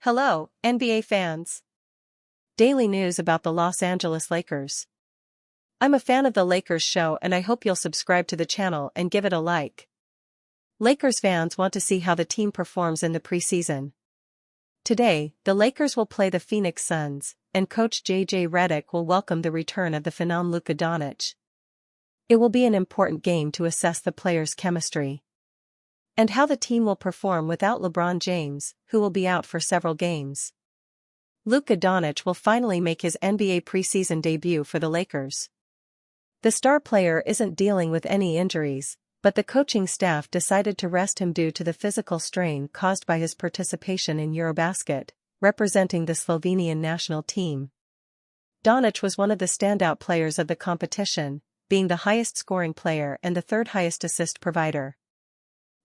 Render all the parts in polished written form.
Hello, NBA fans. Daily news about the Los Angeles Lakers. I'm a fan of the Lakers show and I hope you'll subscribe to the channel and give it a like. Lakers fans want to see how the team performs in the preseason. Today, the Lakers will play the Phoenix Suns, and coach J.J. Redick will welcome the return of the phenom Luka Doncic. It will be an important game to assess the players' chemistry and how the team will perform without LeBron James, who will be out for several games. Luka Doncic will finally make his NBA preseason debut for the Lakers. The star player isn't dealing with any injuries, but the coaching staff decided to rest him due to the physical strain caused by his participation in Eurobasket, representing the Slovenian national team. Doncic was one of the standout players of the competition, being the highest-scoring player and the third-highest assist provider.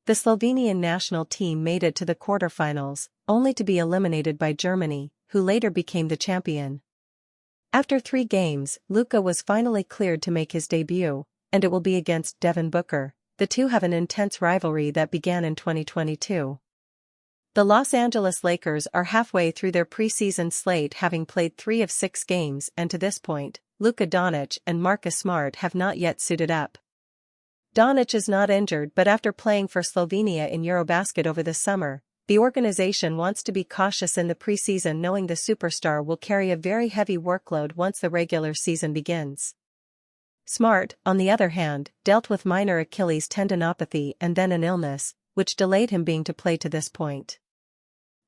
The Slovenian national team made it to the quarterfinals, only to be eliminated by Germany, who later became the champion. After 3 games, Luka was finally cleared to make his debut, and it will be against Devin Booker. The two have an intense rivalry that began in 2022. The Los Angeles Lakers are halfway through their preseason slate, having played 3 of 6 games, and to this point, Luka Doncic and Marcus Smart have not yet suited up. Doncic is not injured, but after playing for Slovenia in Eurobasket over the summer, the organization wants to be cautious in the preseason, knowing the superstar will carry a very heavy workload once the regular season begins. Smart, on the other hand, dealt with minor Achilles tendinopathy and then an illness, which delayed him being to play to this point.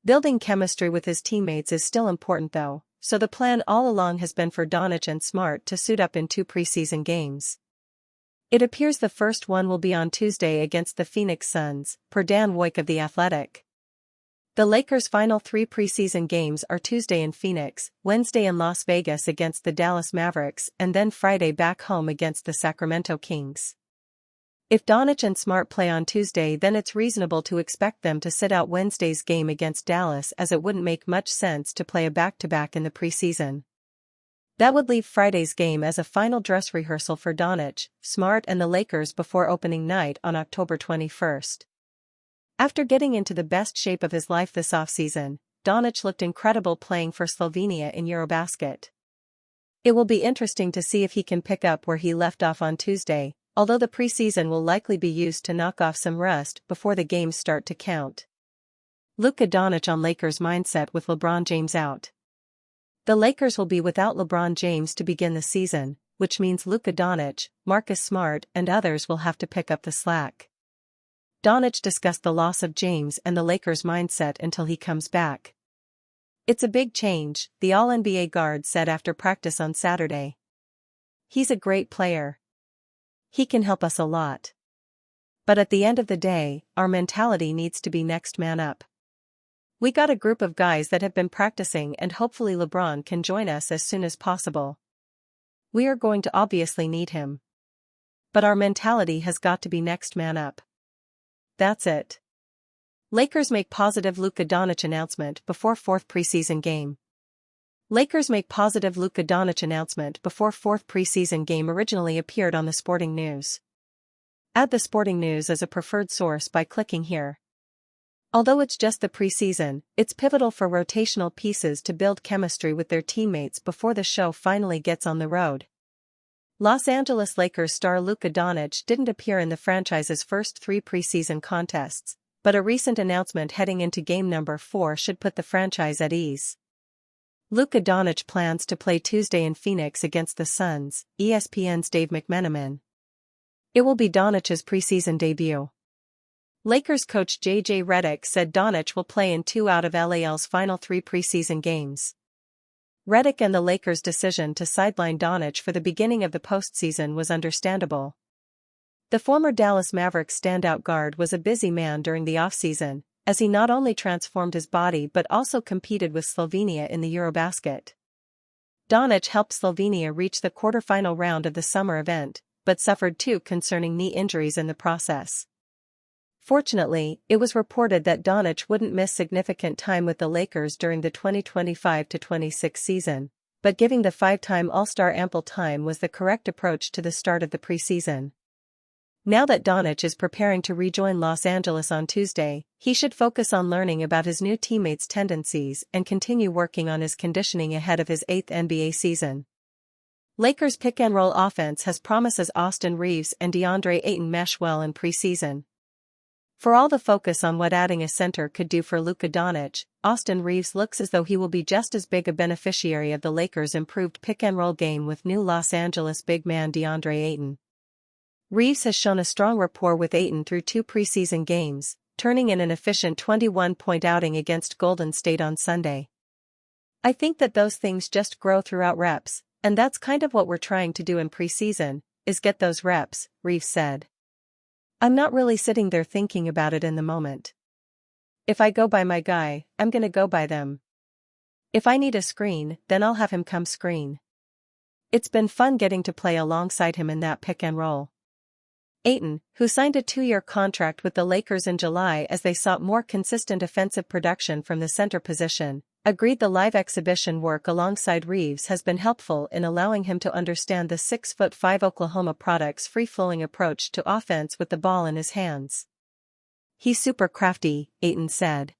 Building chemistry with his teammates is still important though, so the plan all along has been for Doncic and Smart to suit up in 2 preseason games. It appears the first one will be on Tuesday against the Phoenix Suns, per Dan Woik of The Athletic. The Lakers' final 3 preseason games are Tuesday in Phoenix, Wednesday in Las Vegas against the Dallas Mavericks, and then Friday back home against the Sacramento Kings. If Doncic and Smart play on Tuesday, then it's reasonable to expect them to sit out Wednesday's game against Dallas, as it wouldn't make much sense to play a back-to-back in the preseason. That would leave Friday's game as a final dress rehearsal for Doncic, Smart and the Lakers before opening night on October 21st. After getting into the best shape of his life this offseason, Doncic looked incredible playing for Slovenia in Eurobasket. It will be interesting to see if he can pick up where he left off on Tuesday, although the preseason will likely be used to knock off some rust before the games start to count. Luka Doncic on Lakers mindset with LeBron James out. The Lakers will be without LeBron James to begin the season, which means Luka Doncic, Marcus Smart and others will have to pick up the slack. Doncic discussed the loss of James and the Lakers' mindset until he comes back. "It's a big change," the All-NBA guard said after practice on Saturday. "He's a great player. He can help us a lot. But at the end of the day, our mentality needs to be next man up. We got a group of guys that have been practicing and hopefully LeBron can join us as soon as possible. We are going to obviously need him. But our mentality has got to be next man up. That's it." Lakers make positive Luka Doncic announcement before 4th preseason game. Lakers make positive Luka Doncic announcement before 4th preseason game originally appeared on the Sporting News. Add the Sporting News as a preferred source by clicking here. Although it's just the preseason, it's pivotal for rotational pieces to build chemistry with their teammates before the show finally gets on the road. Los Angeles Lakers star Luka Doncic didn't appear in the franchise's first 3 preseason contests, but a recent announcement heading into game number 4 should put the franchise at ease. Luka Doncic plans to play Tuesday in Phoenix against the Suns, ESPN's Dave McMenamin. It will be Doncic's preseason debut. Lakers coach J.J. Redick said Doncic will play in 2 out of LAL's final 3 preseason games. Redick and the Lakers' decision to sideline Doncic for the beginning of the postseason was understandable. The former Dallas Mavericks standout guard was a busy man during the offseason, as he not only transformed his body but also competed with Slovenia in the Eurobasket. Doncic helped Slovenia reach the quarterfinal round of the summer event, but suffered 2 concerning knee injuries in the process. Fortunately, it was reported that Doncic wouldn't miss significant time with the Lakers during the 2025-26 season, but giving the 5-time All-Star ample time was the correct approach to the start of the preseason. Now that Doncic is preparing to rejoin Los Angeles on Tuesday, he should focus on learning about his new teammates' tendencies and continue working on his conditioning ahead of his 8th NBA season. Lakers' pick-and-roll offense has promise as Austin Reeves and DeAndre Ayton mesh well in preseason. For all the focus on what adding a center could do for Luka Doncic, Austin Reeves looks as though he will be just as big a beneficiary of the Lakers' improved pick-and-roll game with new Los Angeles big man DeAndre Ayton. Reeves has shown a strong rapport with Ayton through 2 preseason games, turning in an efficient 21-point outing against Golden State on Sunday. "I think that those things just grow throughout reps, and that's kind of what we're trying to do in preseason, is get those reps," Reeves said. "I'm not really sitting there thinking about it in the moment. If I go by my guy, I'm gonna go by them. If I need a screen, then I'll have him come screen. It's been fun getting to play alongside him in that pick and roll." Ayton, who signed a 2-year contract with the Lakers in July as they sought more consistent offensive production from the center position, agreed the live exhibition work alongside Reeves has been helpful in allowing him to understand the 6'5" Oklahoma product's free-flowing approach to offense with the ball in his hands. "He's super crafty," Ayton said.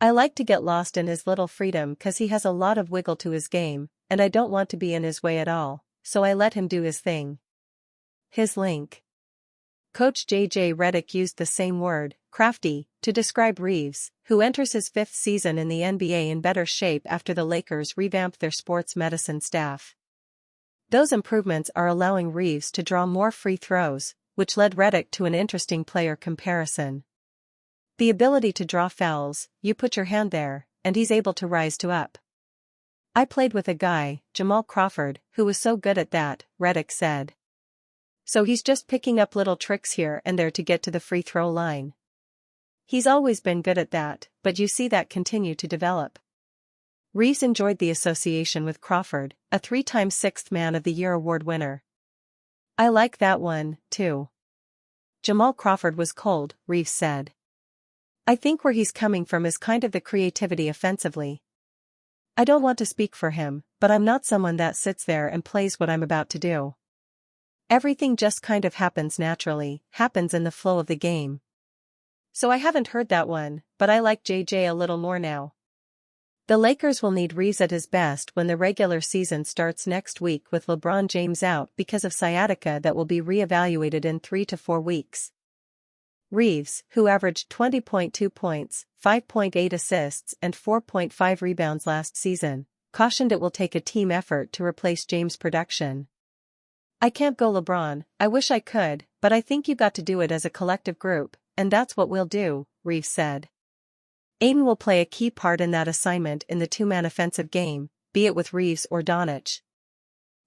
"I like to get lost in his little freedom cause he has a lot of wiggle to his game, and I don't want to be in his way at all, so I let him do his thing." His link. Coach J.J. Redick used the same word, crafty, to describe Reeves, who enters his 5th season in the NBA in better shape after the Lakers revamped their sports medicine staff. Those improvements are allowing Reeves to draw more free throws, which led Redick to an interesting player comparison. "The ability to draw fouls, you put your hand there, and he's able to rise to up. I played with a guy, Jamal Crawford, who was so good at that," Redick said. "So he's just picking up little tricks here and there to get to the free throw line. He's always been good at that, but you see that continue to develop." Reeves enjoyed the association with Crawford, a 3-time 6th Man of the Year award winner. "I like that one, too. Jamal Crawford was cold," Reeves said. "I think where he's coming from is kind of the creativity offensively. I don't want to speak for him, but I'm not someone that sits there and plays what I'm about to do. Everything just kind of happens naturally, happens in the flow of the game. So I haven't heard that one, but I like JJ a little more now." The Lakers will need Reeves at his best when the regular season starts next week with LeBron James out because of sciatica that will be re-evaluated in 3 to 4 weeks. Reeves, who averaged 20.2 points, 5.8 assists and 4.5 rebounds last season, cautioned it will take a team effort to replace James' production. "I can't go LeBron, I wish I could, but I think you got to do it as a collective group, and that's what we'll do," Reeves said. Ayton will play a key part in that assignment in the 2-man offensive game, be it with Reeves or Doncic.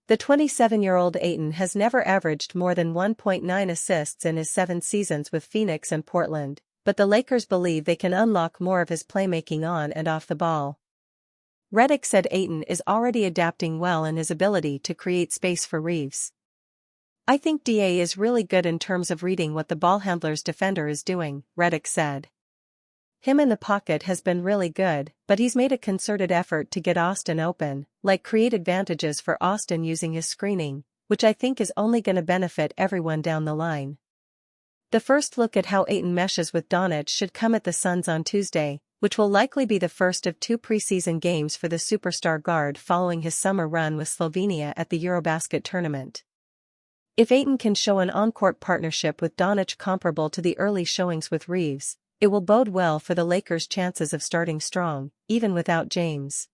The 27-year-old Ayton has never averaged more than 1.9 assists in his 7 seasons with Phoenix and Portland, but the Lakers believe they can unlock more of his playmaking on and off the ball. Redick said Ayton is already adapting well in his ability to create space for Reeves. "I think DA is really good in terms of reading what the ball handler's defender is doing," Redick said. "Him in the pocket has been really good, but he's made a concerted effort to get Austin open, like create advantages for Austin using his screening, which I think is only going to benefit everyone down the line." The first look at how Ayton meshes with Doncic should come at the Suns on Tuesday, which will likely be the first of 2 preseason games for the superstar guard following his summer run with Slovenia at the Eurobasket tournament. If Ayton can show an on-court partnership with Doncic comparable to the early showings with Reeves, it will bode well for the Lakers' chances of starting strong, even without James.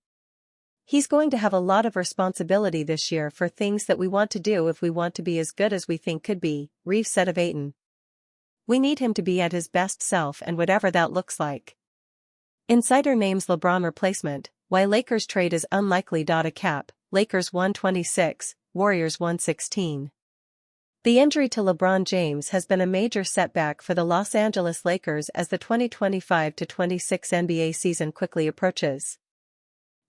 "He's going to have a lot of responsibility this year for things that we want to do if we want to be as good as we think could be," Reeves said of Ayton. "We need him to be at his best self and whatever that looks like." Insider names LeBron replacement, why Lakers trade is unlikely. A cap, Lakers 126, Warriors 116. The injury to LeBron James has been a major setback for the Los Angeles Lakers as the 2025-26 NBA season quickly approaches.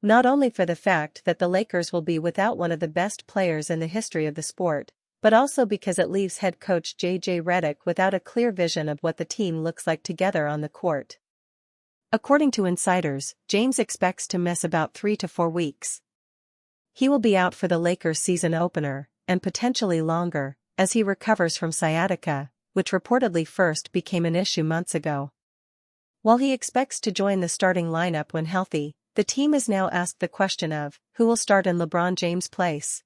Not only for the fact that the Lakers will be without one of the best players in the history of the sport, but also because it leaves head coach J.J. Redick without a clear vision of what the team looks like together on the court. According to insiders, James expects to miss about 3 to 4 weeks. He will be out for the Lakers season opener, and potentially longer, as he recovers from sciatica, which reportedly first became an issue months ago. While he expects to join the starting lineup when healthy, the team is now asked the question of who will start in LeBron James' place.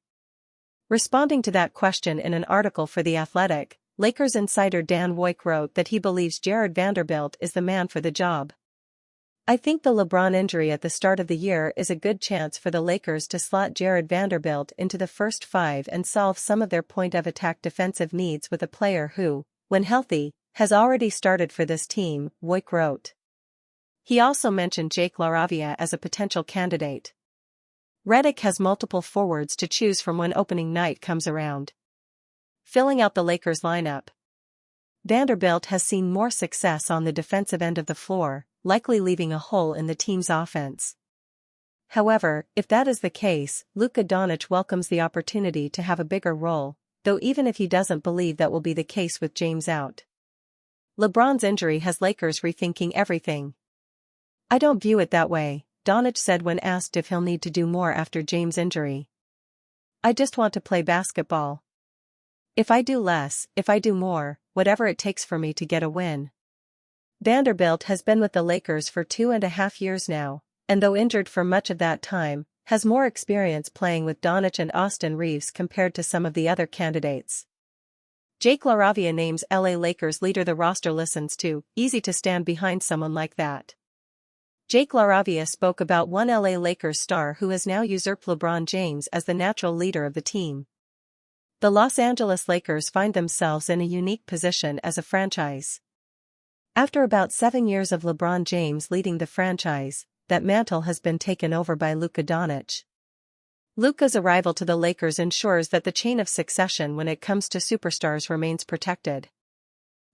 Responding to that question in an article for The Athletic, Lakers insider Dan Woik wrote that he believes Jared Vanderbilt is the man for the job. "I think the LeBron injury at the start of the year is a good chance for the Lakers to slot Jared Vanderbilt into the first five and solve some of their point-of-attack defensive needs with a player who, when healthy, has already started for this team," Woik wrote. He also mentioned Jake LaRavia as a potential candidate. Redick has multiple forwards to choose from when opening night comes around. Filling out the Lakers lineup. Vanderbilt has seen more success on the defensive end of the floor, likely leaving a hole in the team's offense. However, if that is the case, Luka Doncic welcomes the opportunity to have a bigger role, though even if he doesn't believe that will be the case with James out. LeBron's injury has Lakers rethinking everything. "I don't view it that way," Doncic said when asked if he'll need to do more after James' injury. "I just want to play basketball. If I do less, if I do more, whatever it takes for me to get a win." Vanderbilt has been with the Lakers for 2.5 years now, and though injured for much of that time, has more experience playing with Doncic and Austin Reeves compared to some of the other candidates. Jake LaRavia names LA Lakers leader. The roster listens to, "Easy to stand behind someone like that." Jake LaRavia spoke about one LA Lakers star who has now usurped LeBron James as the natural leader of the team. The Los Angeles Lakers find themselves in a unique position as a franchise. After about 7 years of LeBron James leading the franchise, that mantle has been taken over by Luka Doncic. Luka's arrival to the Lakers ensures that the chain of succession when it comes to superstars remains protected.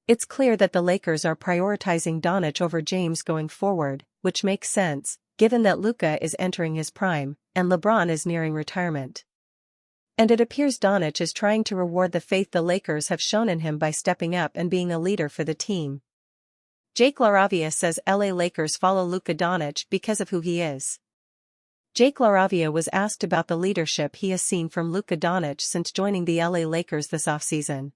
It's clear that the Lakers are prioritizing Doncic over James going forward, which makes sense, given that Luka is entering his prime, and LeBron is nearing retirement. And it appears Doncic is trying to reward the faith the Lakers have shown in him by stepping up and being a leader for the team. Jake LaRavia says LA Lakers follow Luka Doncic because of who he is. Jake LaRavia was asked about the leadership he has seen from Luka Doncic since joining the LA Lakers this offseason.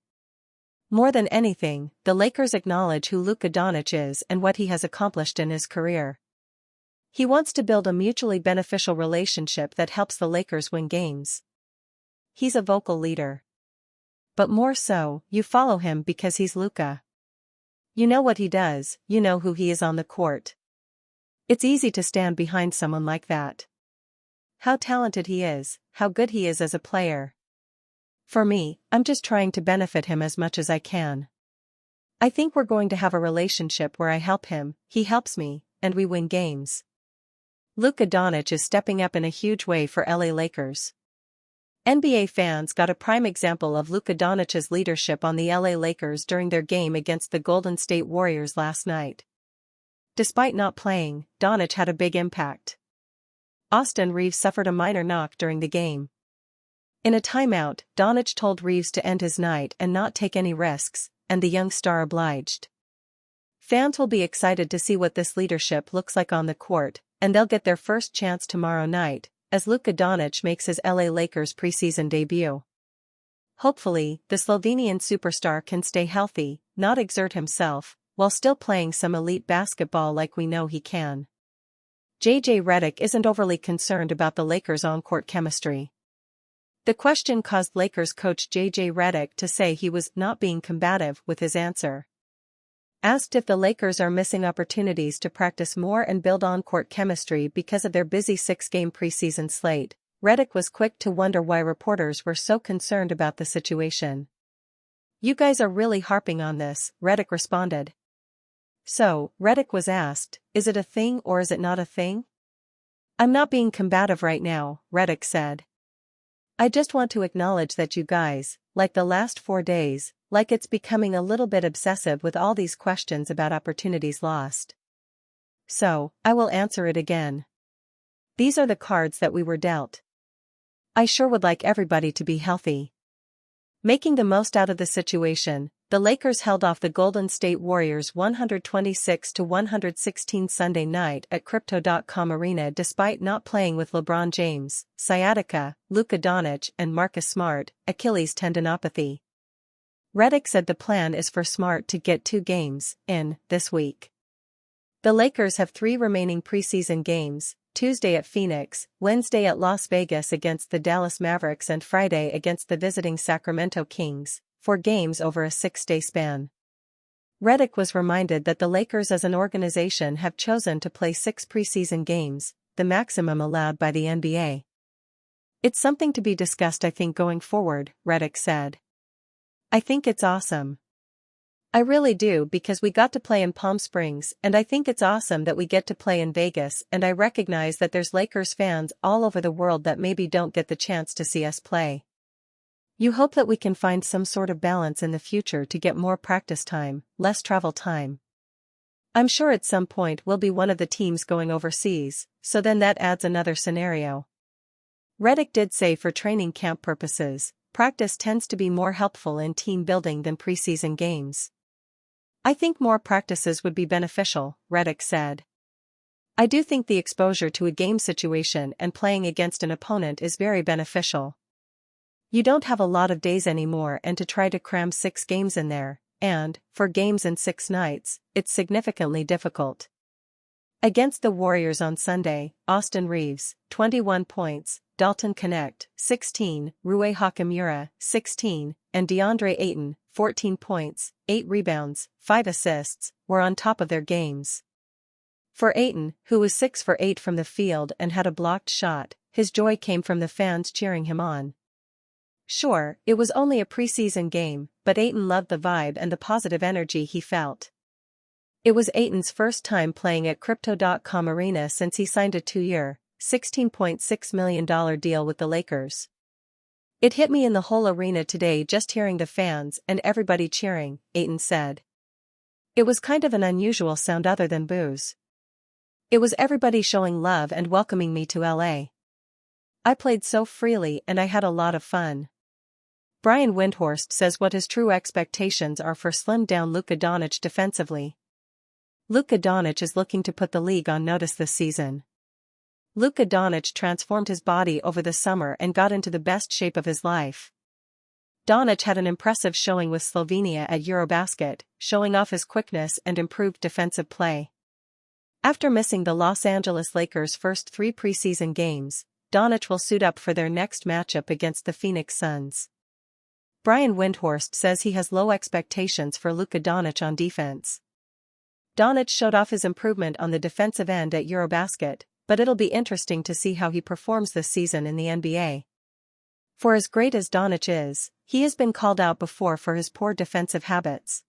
More than anything, the Lakers acknowledge who Luka Doncic is and what he has accomplished in his career. He wants to build a mutually beneficial relationship that helps the Lakers win games. He's a vocal leader. But more so, you follow him because he's Luka. You know what he does, you know who he is on the court. It's easy to stand behind someone like that. How talented he is, how good he is as a player. For me, I'm just trying to benefit him as much as I can. I think we're going to have a relationship where I help him, he helps me, and we win games. Luka Doncic is stepping up in a huge way for LA Lakers. NBA fans got a prime example of Luka Doncic's leadership on the LA Lakers during their game against the Golden State Warriors last night. Despite not playing, Doncic had a big impact. Austin Reeves suffered a minor knock during the game. In a timeout, Doncic told Reeves to end his night and not take any risks, and the young star obliged. Fans will be excited to see what this leadership looks like on the court, and they'll get their first chance tomorrow night, as Luka Doncic makes his LA Lakers preseason debut. Hopefully, the Slovenian superstar can stay healthy, not exert himself, while still playing some elite basketball like we know he can. JJ Redick isn't overly concerned about the Lakers' on-court chemistry. The question caused Lakers coach JJ Redick to say he was not being combative with his answer. Asked if the Lakers are missing opportunities to practice more and build on-court chemistry because of their busy 6-game preseason slate, Redick was quick to wonder why reporters were so concerned about the situation. "You guys are really harping on this," Redick responded. So, Redick was asked, "Is it a thing or is it not a thing?" "I'm not being combative right now," Redick said. "I just want to acknowledge that you guys, like the last 4 days, like it's becoming a little bit obsessive with all these questions about opportunities lost. So, I will answer it again. These are the cards that we were dealt. I sure would like everybody to be healthy." Making the most out of the situation, the Lakers held off the Golden State Warriors 126-116 Sunday night at Crypto.com Arena despite not playing with LeBron James, sciatica, Luka Doncic and Marcus Smart, Achilles tendinopathy. Redick said the plan is for Smart to get 2 games in this week. The Lakers have 3 remaining preseason games, Tuesday at Phoenix, Wednesday at Las Vegas against the Dallas Mavericks and Friday against the visiting Sacramento Kings, 4 games over a 6-day span. Redick was reminded that the Lakers as an organization have chosen to play 6 preseason games, the maximum allowed by the NBA. It's something to be discussed, I think, going forward, Redick said. I think it's awesome. I really do, because we got to play in Palm Springs, and I think it's awesome that we get to play in Vegas, and I recognize that there's Lakers fans all over the world that maybe don't get the chance to see us play. You hope that we can find some sort of balance in the future to get more practice time, less travel time. I'm sure at some point we'll be one of the teams going overseas, so then that adds another scenario. Redick did say for training camp purposes, practice tends to be more helpful in team building than preseason games. I think more practices would be beneficial, Redick said. I do think the exposure to a game situation and playing against an opponent is very beneficial. You don't have a lot of days anymore, and to try to cram 6 games in there, and, for games in 6 nights, it's significantly difficult. Against the Warriors on Sunday, Austin Reeves, 21 points, Dalton Knecht, 16, Rui Hachimura, 16, and DeAndre Ayton, 14 points, 8 rebounds, 5 assists, were on top of their games. For Ayton, who was 6 for 8 from the field and had a blocked shot, his joy came from the fans cheering him on. Sure, it was only a preseason game, but Ayton loved the vibe and the positive energy he felt. It was Ayton's first time playing at Crypto.com Arena since he signed a 2-year, $16.6 million deal with the Lakers. It hit me in the whole arena today just hearing the fans and everybody cheering, Ayton said. It was kind of an unusual sound other than boos. It was everybody showing love and welcoming me to LA. I played so freely and I had a lot of fun. Brian Windhorst says what his true expectations are for slimmed-down Luka Doncic defensively. Luka Doncic is looking to put the league on notice this season. Luka Doncic transformed his body over the summer and got into the best shape of his life. Doncic had an impressive showing with Slovenia at Eurobasket, showing off his quickness and improved defensive play. After missing the Los Angeles Lakers' first 3 preseason games, Doncic will suit up for their next matchup against the Phoenix Suns. Brian Windhorst says he has low expectations for Luka Doncic on defense. Doncic showed off his improvement on the defensive end at Eurobasket, but it'll be interesting to see how he performs this season in the NBA. For as great as Doncic is, he has been called out before for his poor defensive habits.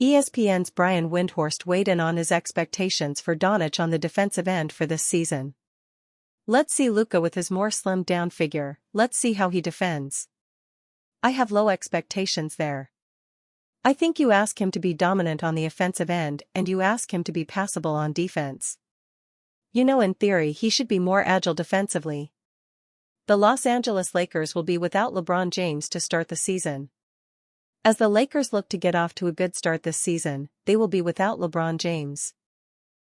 ESPN's Brian Windhorst weighed in on his expectations for Doncic on the defensive end for this season. Let's see Luka with his more slimmed-down figure, let's see how he defends. I have low expectations there. I think you ask him to be dominant on the offensive end and you ask him to be passable on defense. You know, in theory he should be more agile defensively. The Los Angeles Lakers will be without LeBron James to start the season. As the Lakers look to get off to a good start this season, they will be without LeBron James.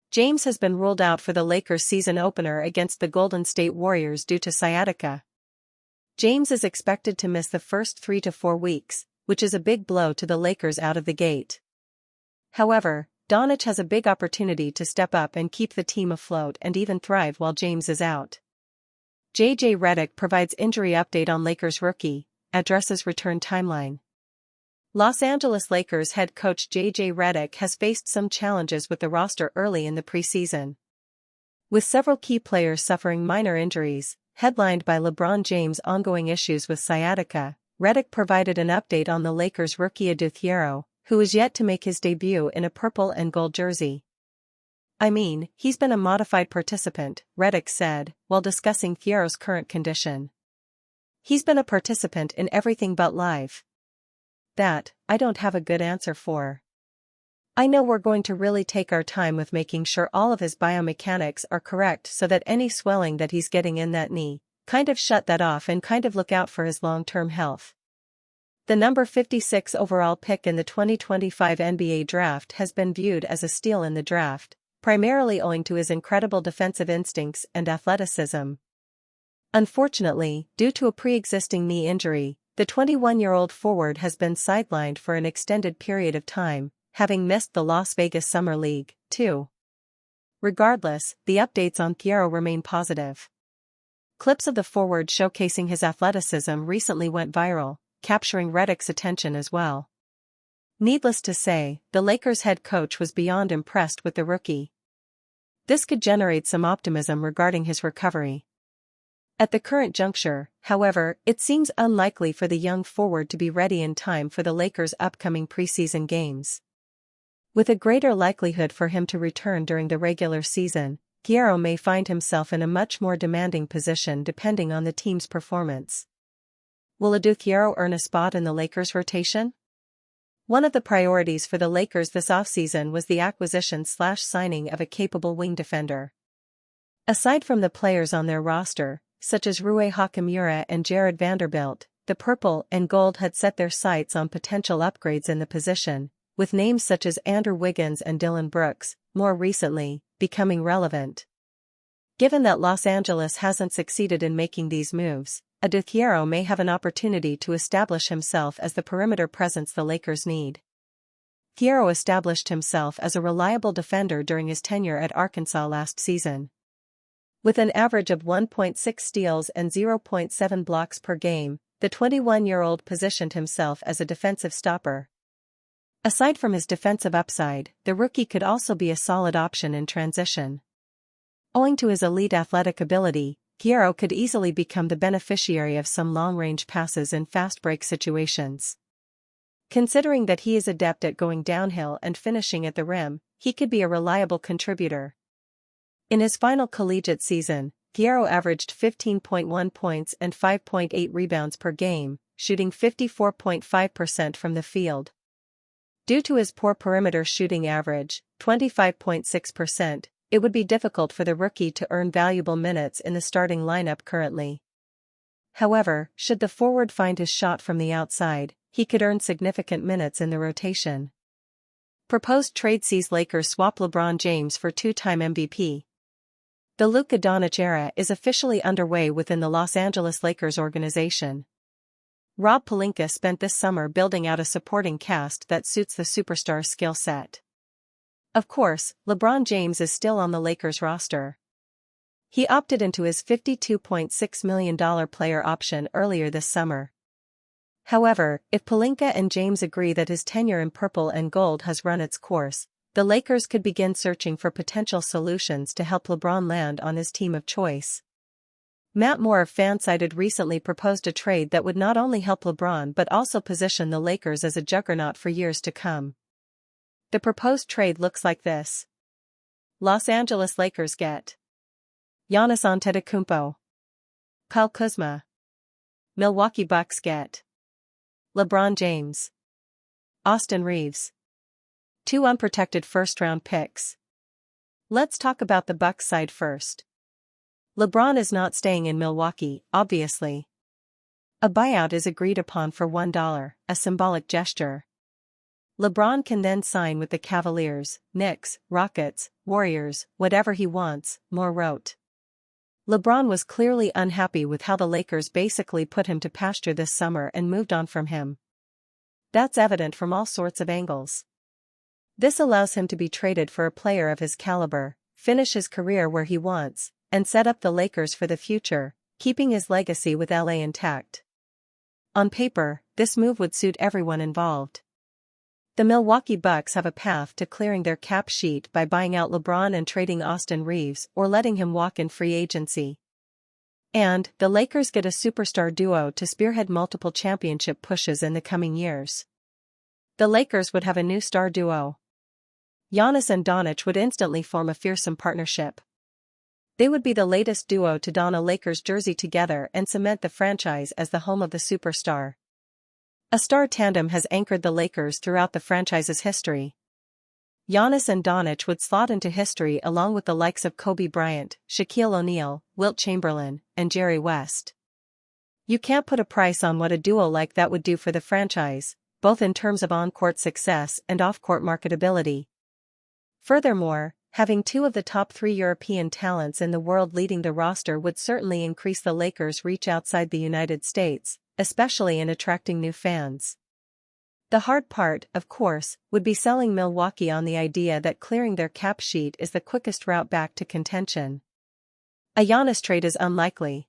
James has been ruled out for the Lakers' season opener against the Golden State Warriors due to sciatica. James is expected to miss the first 3 to 4 weeks, which is a big blow to the Lakers out of the gate. However, Doncic has a big opportunity to step up and keep the team afloat and even thrive while James is out. J.J. Redick provides injury update on Lakers rookie, addresses return timeline. Los Angeles Lakers head coach J.J. Redick has faced some challenges with the roster early in the preseason. With several key players suffering minor injuries, headlined by LeBron James' ongoing issues with sciatica, Redick provided an update on the Lakers rookie Adou Thiero, who is yet to make his debut in a purple and gold jersey. I mean, he's been a modified participant, Redick said, while discussing Thiero's current condition. He's been a participant in everything but live. That, I don't have a good answer for. I know we're going to really take our time with making sure all of his biomechanics are correct so that any swelling that he's getting in that knee, kind of shut that off and kind of look out for his long-term health. The number 56 overall pick in the 2025 NBA draft has been viewed as a steal in the draft, primarily owing to his incredible defensive instincts and athleticism. Unfortunately, due to a pre-existing knee injury, the 21-year-old forward has been sidelined for an extended period of time, having missed the Las Vegas Summer League, too. Regardless, the updates on Thiero remain positive. Clips of the forward showcasing his athleticism recently went viral, capturing Reddick's attention as well. Needless to say, the Lakers head coach was beyond impressed with the rookie. This could generate some optimism regarding his recovery. At the current juncture, however, it seems unlikely for the young forward to be ready in time for the Lakers' upcoming preseason games. With a greater likelihood for him to return during the regular season, Thiero may find himself in a much more demanding position depending on the team's performance. Will Thiero earn a spot in the Lakers' rotation? One of the priorities for the Lakers this offseason was the acquisition/signing of a capable wing defender. Aside from the players on their roster, such as Rui Hachimura and Jared Vanderbilt, the Purple and Gold had set their sights on potential upgrades in the position, with names such as Andrew Wiggins and Dillon Brooks, more recently, becoming relevant. Given that Los Angeles hasn't succeeded in making these moves, Thiero may have an opportunity to establish himself as the perimeter presence the Lakers need. Thiero established himself as a reliable defender during his tenure at Arkansas last season. With an average of 1.6 steals and 0.7 blocks per game, the 21-year-old positioned himself as a defensive stopper. Aside from his defensive upside, the rookie could also be a solid option in transition. Owing to his elite athletic ability, Thiero could easily become the beneficiary of some long-range passes in fast-break situations. Considering that he is adept at going downhill and finishing at the rim, he could be a reliable contributor. In his final collegiate season, Thiero averaged 15.1 points and 5.8 rebounds per game, shooting 54.5% from the field. Due to his poor perimeter shooting average, 25.6%, it would be difficult for the rookie to earn valuable minutes in the starting lineup currently. However, should the forward find his shot from the outside, he could earn significant minutes in the rotation. Proposed trade sees Lakers swap LeBron James for two-time MVP. The Luka Doncic era is officially underway within the Los Angeles Lakers organization. Rob Pelinka spent this summer building out a supporting cast that suits the superstar's skill set. Of course, LeBron James is still on the Lakers roster. He opted into his $52.6 million player option earlier this summer. However, if Pelinka and James agree that his tenure in Purple and Gold has run its course, the Lakers could begin searching for potential solutions to help LeBron land on his team of choice. Matt Moore of Fansided recently proposed a trade that would not only help LeBron but also position the Lakers as a juggernaut for years to come. The proposed trade looks like this. Los Angeles Lakers get Giannis Antetokounmpo, Kyle Kuzma. Milwaukee Bucks get LeBron James, Austin Reeves. 2 unprotected first-round picks. Let's talk about the Bucks side first. LeBron is not staying in Milwaukee, obviously. A buyout is agreed upon for $1, a symbolic gesture. LeBron can then sign with the Cavaliers, Knicks, Rockets, Warriors, whatever he wants, Moore wrote. LeBron was clearly unhappy with how the Lakers basically put him to pasture this summer and moved on from him. That's evident from all sorts of angles. This allows him to be traded for a player of his caliber, finish his career where he wants, and set up the Lakers for the future, keeping his legacy with LA intact. On paper, this move would suit everyone involved. The Milwaukee Bucks have a path to clearing their cap sheet by buying out LeBron and trading Austin Reeves or letting him walk in free agency. And the Lakers get a superstar duo to spearhead multiple championship pushes in the coming years. The Lakers would have a new star duo. Giannis and Doncic would instantly form a fearsome partnership. They would be the latest duo to don a Lakers jersey together and cement the franchise as the home of the superstar. A star tandem has anchored the Lakers throughout the franchise's history. Giannis and Doncic would slot into history along with the likes of Kobe Bryant, Shaquille O'Neal, Wilt Chamberlain, and Jerry West. You can't put a price on what a duo like that would do for the franchise, both in terms of on-court success and off-court marketability. Furthermore, having 2 of the top 3 European talents in the world leading the roster would certainly increase the Lakers' reach outside the United States, especially in attracting new fans. The hard part, of course, would be selling Milwaukee on the idea that clearing their cap sheet is the quickest route back to contention. A Giannis trade is unlikely.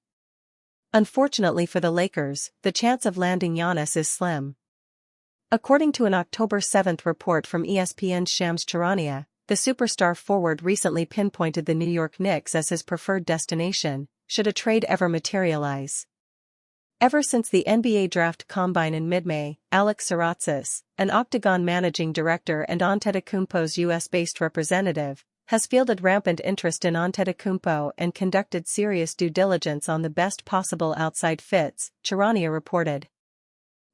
Unfortunately for the Lakers, the chance of landing Giannis is slim. According to an October 7 report from ESPN's Shams Charania, the superstar forward recently pinpointed the New York Knicks as his preferred destination, should a trade ever materialize. Ever since the NBA Draft Combine in mid-May, Alex Saratzis, an Octagon managing director and Antetokounmpo's US-based representative, has fielded rampant interest in Antetokounmpo and conducted serious due diligence on the best possible outside fits, Charania reported.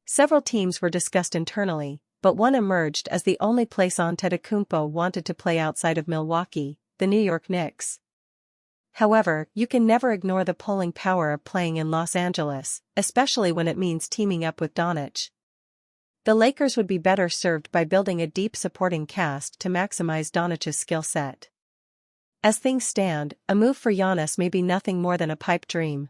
Several teams were discussed internally, but one emerged as the only place Antetokounmpo wanted to play outside of Milwaukee, the New York Knicks. However, you can never ignore the pulling power of playing in Los Angeles, especially when it means teaming up with Doncic. The Lakers would be better served by building a deep supporting cast to maximize Doncic's skill set. As things stand, a move for Giannis may be nothing more than a pipe dream.